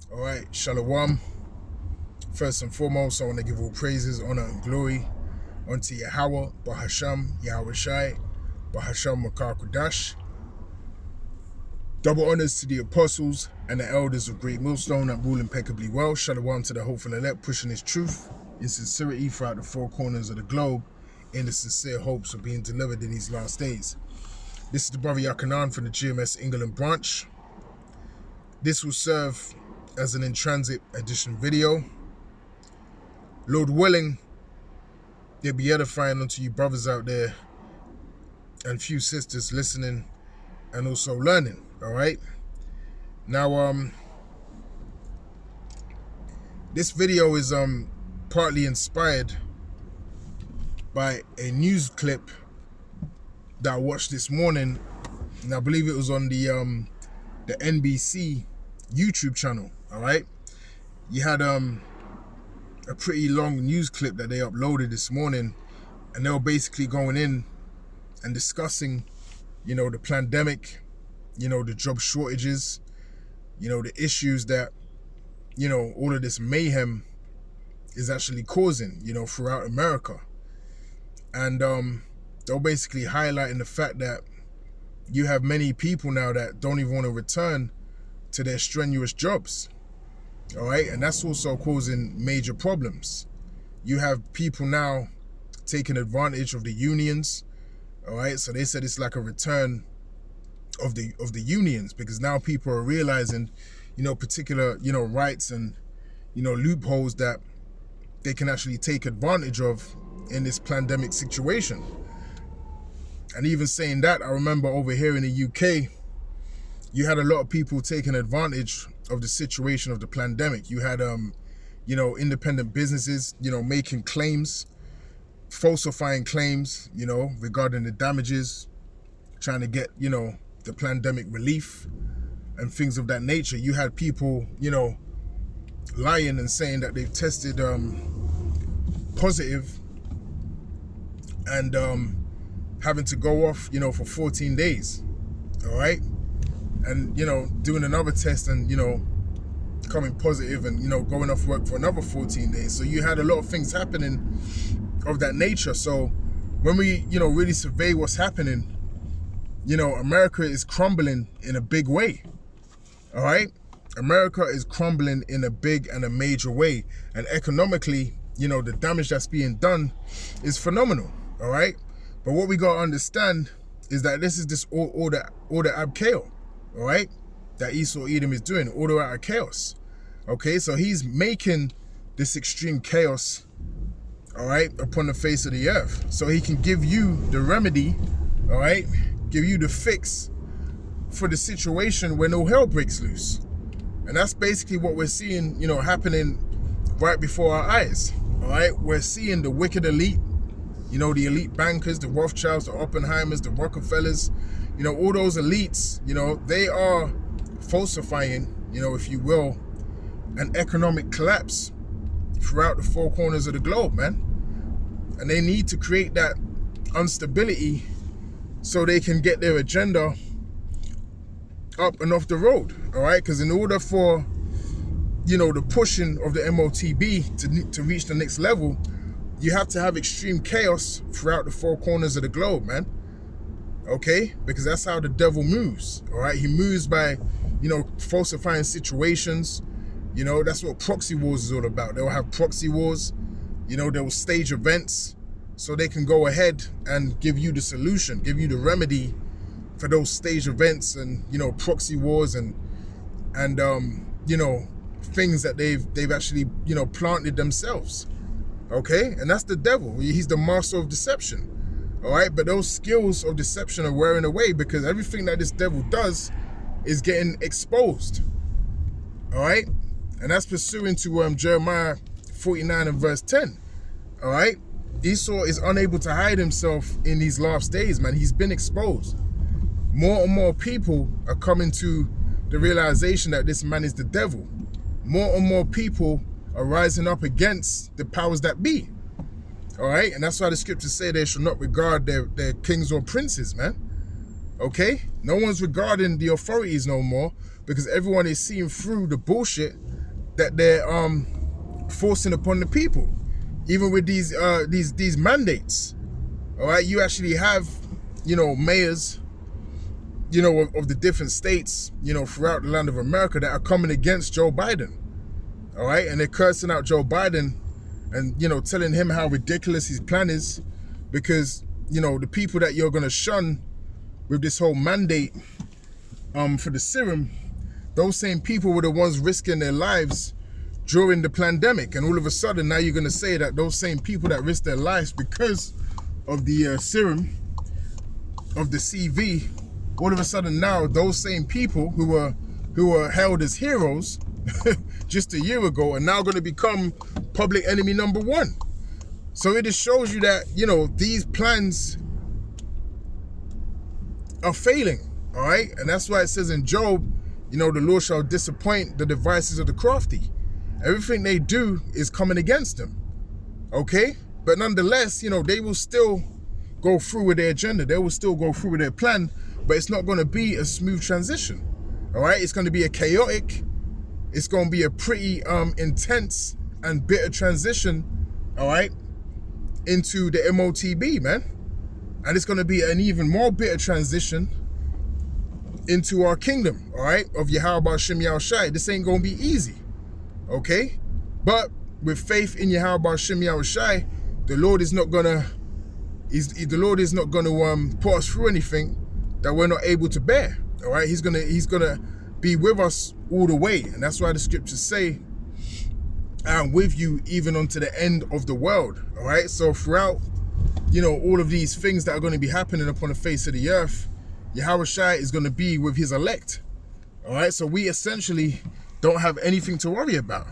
All right, Shalom. First and foremost, I want to give all praises, honor, and glory unto Yahweh, Bahasham, Yahweh Shai, Bahasham Makar Kudash. Double honors to the apostles and the elders of Great Millstone that rule impeccably well. Shalom to the hopeful elect, pushing his truth in sincerity throughout the four corners of the globe in the sincere hopes of being delivered in these last days. This is the brother Yakanan from the GMS England branch. This will serve as an in-transit edition video. Lord willing, they'll be edifying unto you brothers out there and few sisters listening and also learning, all right? Now, this video is partly inspired by a news clip that I watched this morning, and I believe it was on the NBC YouTube channel, all right? You had a pretty long news clip that they uploaded this morning, and they were basically going in and discussing, the pandemic, the job shortages, the issues that, all of this mayhem is actually causing, throughout America. And they're basically highlighting the fact that you have many people now that don't even want to return to their strenuous jobs. All right, and that's also causing major problems. You have people now taking advantage of the unions. All right, so they said it's like a return of the unions, because now people are realizing, particular, rights and, loopholes that they can actually take advantage of in this pandemic situation. And even saying that, I remember over here in the UK, you had a lot of people taking advantage of the situation of the pandemic. You had, independent businesses, making claims, falsifying claims, regarding the damages, trying to get, the pandemic relief and things of that nature. You had people, lying and saying that they've tested positive and having to go off, for 14 days, all right? And, doing another test and, coming positive and, going off work for another 14 days. So you had a lot of things happening of that nature. So when we, really survey what's happening, America is crumbling in a big way, all right? America is crumbling in a big and a major way. And economically, the damage that's being done is phenomenal, all right? But what we got to understand is that this is this order ab chaos, all right, that Esau Edom is doing, order out of chaos. Okay, so he's making this extreme chaos, all right, upon the face of the earth, so he can give you the remedy, all right, give you the fix for the situation when all hell breaks loose. And that's basically what we're seeing, happening right before our eyes, all right? We're seeing the wicked elite, the elite bankers, the Rothschilds, the Oppenheimers, the Rockefellers, all those elites, they are falsifying, if you will, an economic collapse throughout the four corners of the globe, man. And they need to create that instability so they can get their agenda up and off the road, all right? Because in order for, the pushing of the MOTB to reach the next level, you have to have extreme chaos throughout the four corners of the globe, man. Okay? Because that's how the devil moves, all right? He moves by, falsifying situations. That's what proxy wars is all about. They'll have proxy wars, they will stage events so they can go ahead and give you the solution, give you the remedy for those stage events and, proxy wars and things that they've actually, planted themselves. Okay? And that's the devil. He's the master of deception. All right? But those skills of deception are wearing away because everything that this devil does is getting exposed. All right? And that's pursuant to Jeremiah 49 and verse 10. All right? Esau is unable to hide himself in these last days, man. He's been exposed. More and more people are coming to the realization that this man is the devil. More and more people are rising up against the powers that be. All right? And that's why the scriptures say they shall not regard their kings or princes, man. Okay? No one's regarding the authorities no more because everyone is seeing through the bullshit that they're forcing upon the people, even with these mandates. All right, you actually have, you know, mayors, you know, of the different states, you know, throughout the land of America that are coming against Joe Biden. All right, and they're cursing out Joe Biden and, you know, telling him how ridiculous his plan is, because, you know, the people that you're going to shun with this whole mandate for the serum, those same people were the ones risking their lives during the pandemic. And all of a sudden, now you're going to say that those same people that risked their lives because of the serum, of the CV, all of a sudden now those same people who were held as heroes just a year ago are now going to become public enemy number one. So it just shows you that, you know, these plans are failing. All right, and that's why it says in Job, you know, the Lord shall disappoint the devices of the crafty. Everything they do is coming against them. Okay, but nonetheless, you know, they will still go through with their agenda. They will still go through with their plan, but it's not going to be a smooth transition. All right, it's going to be a chaotic, it's going to be a pretty intense and bitter transition, all right, into the MOTB, man. And it's going to be an even more bitter transition into our kingdom, all right, of Yahweh Shem Yahushai. This ain't going to be easy, okay? But with faith in Yahweh Shem Yahushai, the Lord is not going to put us through anything that we're not able to bear, all right? He's gonna be with us all the way. And that's why the scriptures say, I am with you even unto the end of the world, all right? So throughout, you know, all of these things that are going to be happening upon the face of the earth, Yahushua is going to be with his elect. All right, so we essentially don't have anything to worry about.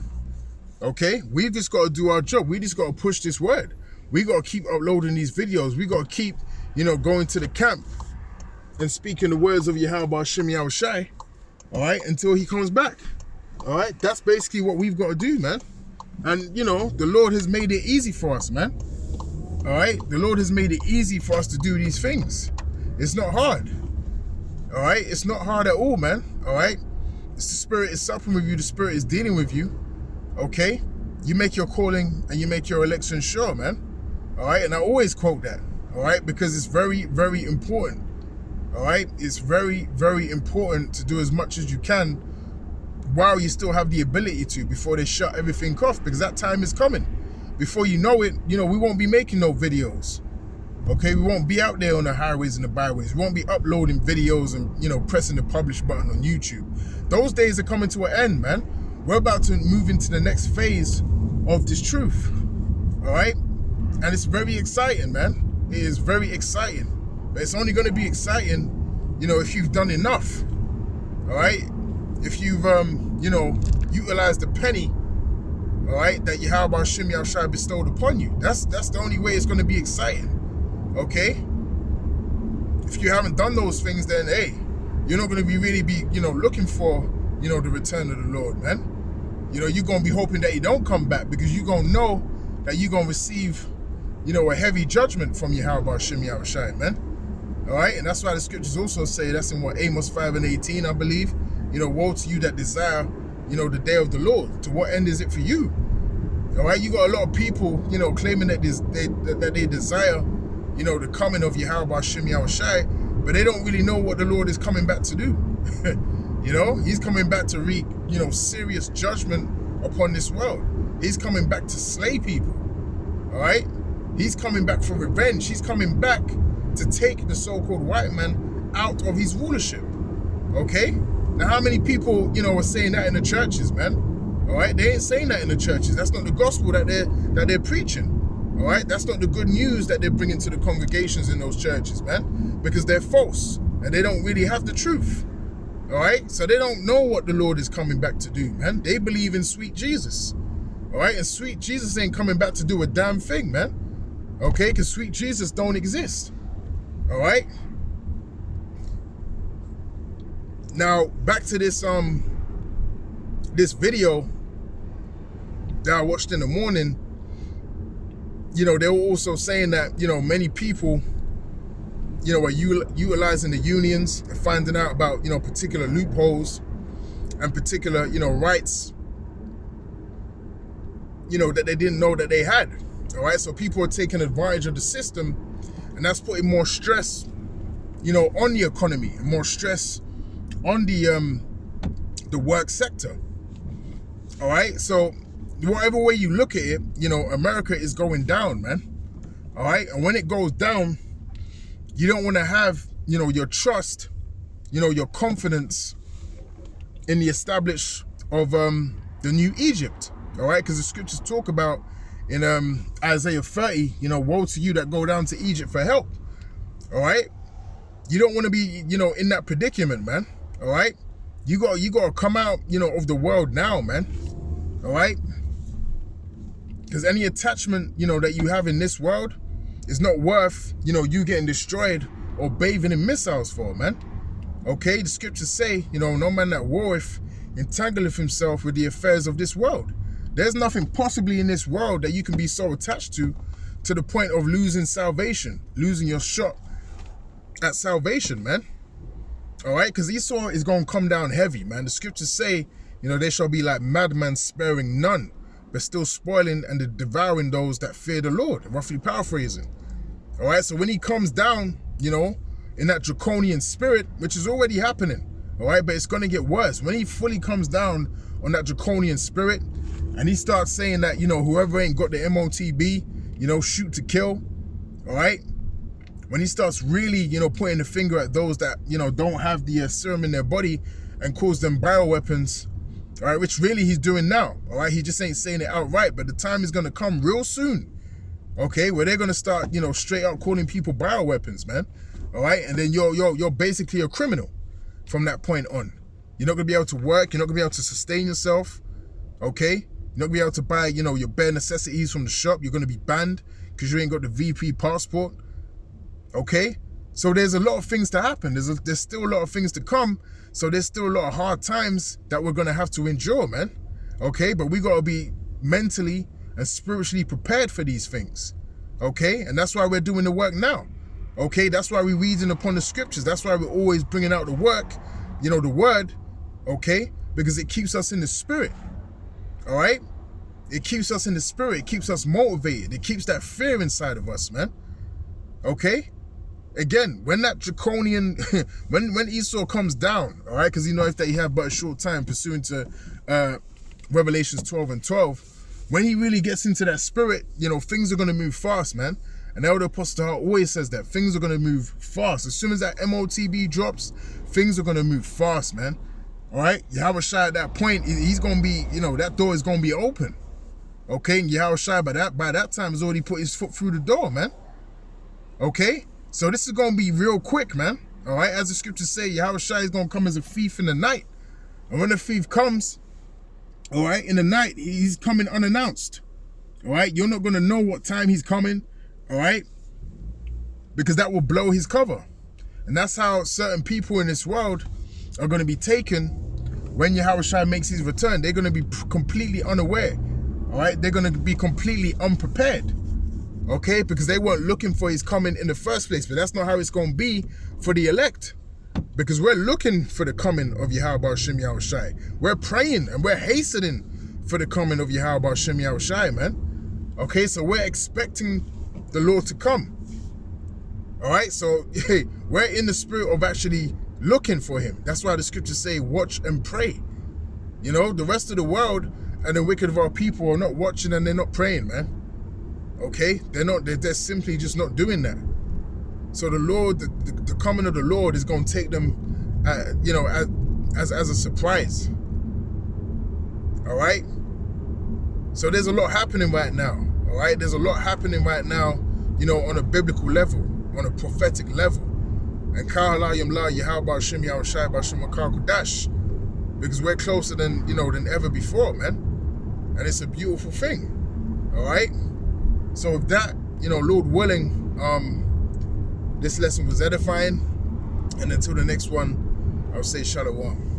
Okay, we've just got to do our job. We just got to push this word. We got to keep uploading these videos. We got to keep, you know, going to the camp and speaking the words of Yahweh Shem Yahushai, all right, until he comes back. All right, that's basically what we've got to do, man. And, you know, the Lord has made it easy for us, man. All right, the Lord has made it easy for us to do these things. It's not hard. All right, it's not hard at all, man. All right, it's the Spirit is supping with you. The Spirit is dealing with you. Okay, you make your calling and you make your election sure, man. All right, and I always quote that. All right, because it's very, very important. All right, it's very, very important to do as much as you can while you still have the ability to, before they shut everything off, because that time is coming. Before you know it, you know, we won't be making no videos. Okay, we won't be out there on the highways and the byways. We won't be uploading videos and, you know, pressing the publish button on YouTube. Those days are coming to an end, man. We're about to move into the next phase of this truth. All right, and it's very exciting, man. It is very exciting, but it's only going to be exciting, you know, if you've done enough. All right, if you've you know, utilized the penny, all right, that Yahweh Shem Yahushai bestowed upon you. That's the only way it's going to be exciting. Okay, if you haven't done those things, then hey, you're not going to really be, you know, looking for, you know, the return of the Lord, man. You know, you're going to be hoping that he don't come back, because you're going to know that you're going to receive, you know, a heavy judgment from Yahweh Shem Yahushai, man. All right, and that's why the scriptures also say, that's in what, Amos 5:18, I believe, you know, woe to you that desire, you know, the day of the Lord. To what end is it for you? All right, you got a lot of people, you know, claiming that they desire, you know, the coming of Yahweh Shem Yahushai, but they don't really know what the Lord is coming back to do. You know, he's coming back to wreak, you know, serious judgment upon this world. He's coming back to slay people. All right, he's coming back for revenge. He's coming back to take the so-called white man out of his rulership. Okay, now how many people, you know, are saying that in the churches, man? All right, they ain't saying that in the churches. That's not the gospel that they're preaching. All right, that's not the good news that they're bringing to the congregations in those churches, man, because they're false and they don't really have the truth. All right, so they don't know what the Lord is coming back to do, man. They believe in sweet Jesus. All right, and sweet Jesus ain't coming back to do a damn thing, man. Okay, because sweet Jesus don't exist. All right. Now back to this this video that I watched in the morning. You know, they were also saying that, you know, many people, you know, are utilizing the unions and finding out about, you know, particular loopholes and particular, you know, rights that they didn't know that they had. All right, so people are taking advantage of the system, and that's putting more stress, on the economy, and more stress on the work sector. All right, so whatever way you look at it, America is going down, man. All right, and when it goes down, you don't want to have, your trust, your confidence in the establish of the new Egypt. All right, because the scriptures talk about in Isaiah 30, woe to you that go down to Egypt for help. All right, you don't want to be, in that predicament, man. All right, you got to come out, of the world now, man. All right, because any attachment, that you have in this world is not worth, you getting destroyed or bathing in missiles for, man. Okay, the scriptures say, no man that warreth entangleth himself with the affairs of this world. There's nothing possibly in this world that you can be so attached to the point of losing salvation, losing your shot at salvation, man. All right, because Esau is going to come down heavy, man. The scriptures say, they shall be like madmen sparing none, but still spoiling and devouring those that fear the Lord, roughly paraphrasing. All right, so when he comes down, in that draconian spirit, which is already happening, all right, but it's going to get worse. When he fully comes down on that draconian spirit, and he starts saying that, whoever ain't got the MOTB, shoot to kill, all right? When he starts really, pointing the finger at those that, don't have the serum in their body and calls them bioweapons, all right, which really he's doing now, all right? He just ain't saying it outright, but the time is going to come real soon, okay, where they're going to start, straight out calling people bioweapons, man, all right? And then you're basically a criminal from that point on. You're not going to be able to work. You're not going to be able to sustain yourself, okay? You're not going to be able to buy, your bare necessities from the shop. You're going to be banned because you ain't got the VP passport, okay? So there's a lot of things to happen. There's still a lot of things to come. So there's still a lot of hard times that we're going to have to endure, man, okay? But we got to be mentally and spiritually prepared for these things, okay? And that's why we're doing the work now, okay? That's why we're reading upon the scriptures. That's why we're always bringing out the work, the word, okay? Because it keeps us in the spirit, all right? It keeps us in the spirit. It keeps us motivated. It keeps that fear inside of us, man, okay? Again, when that draconian, when Esau comes down, all right, because if that he have but a short time pursuant to Revelations 12:12, when he really gets into that spirit, things are going to move fast, man. And Elder Apostle always says that things are going to move fast. As soon as that MOTB drops, things are going to move fast, man. All right, Yahushua at that point, he's going to be, that door is going to be open. Okay, and Yahushua by that time has already put his foot through the door, man. Okay. So this is going to be real quick, man. All right, as the scriptures say, Yahushua is going to come as a thief in the night. And when the thief comes, all right, in the night, he's coming unannounced. All right, you're not going to know what time he's coming, all right, because that will blow his cover. And that's how certain people in this world are going to be taken when Yahushua makes his return. They're going to be completely unaware, all right? They're going to be completely unprepared. Okay, because they weren't looking for his coming in the first place. But that's not how it's going to be for the elect. Because we're looking for the coming of Yahweh Shem Yahushai. We're praying and we're hastening for the coming of Yahweh Shem Yahushai, man. Okay, so we're expecting the Lord to come. All right, so hey, we're in the spirit of actually looking for him. That's why the scriptures say, watch and pray. The rest of the world and the wicked of our people are not watching and they're not praying, man. Okay, they're simply just not doing that. So the Lord, the coming of the Lord is going to take them, as a surprise. All right. So there's a lot happening right now. All right, there's a lot happening right now, on a biblical level, on a prophetic level. And because we're closer than ever before, man. And it's a beautiful thing. All right. So with that, Lord willing, this lesson was edifying. And until the next one, I'll say shalom.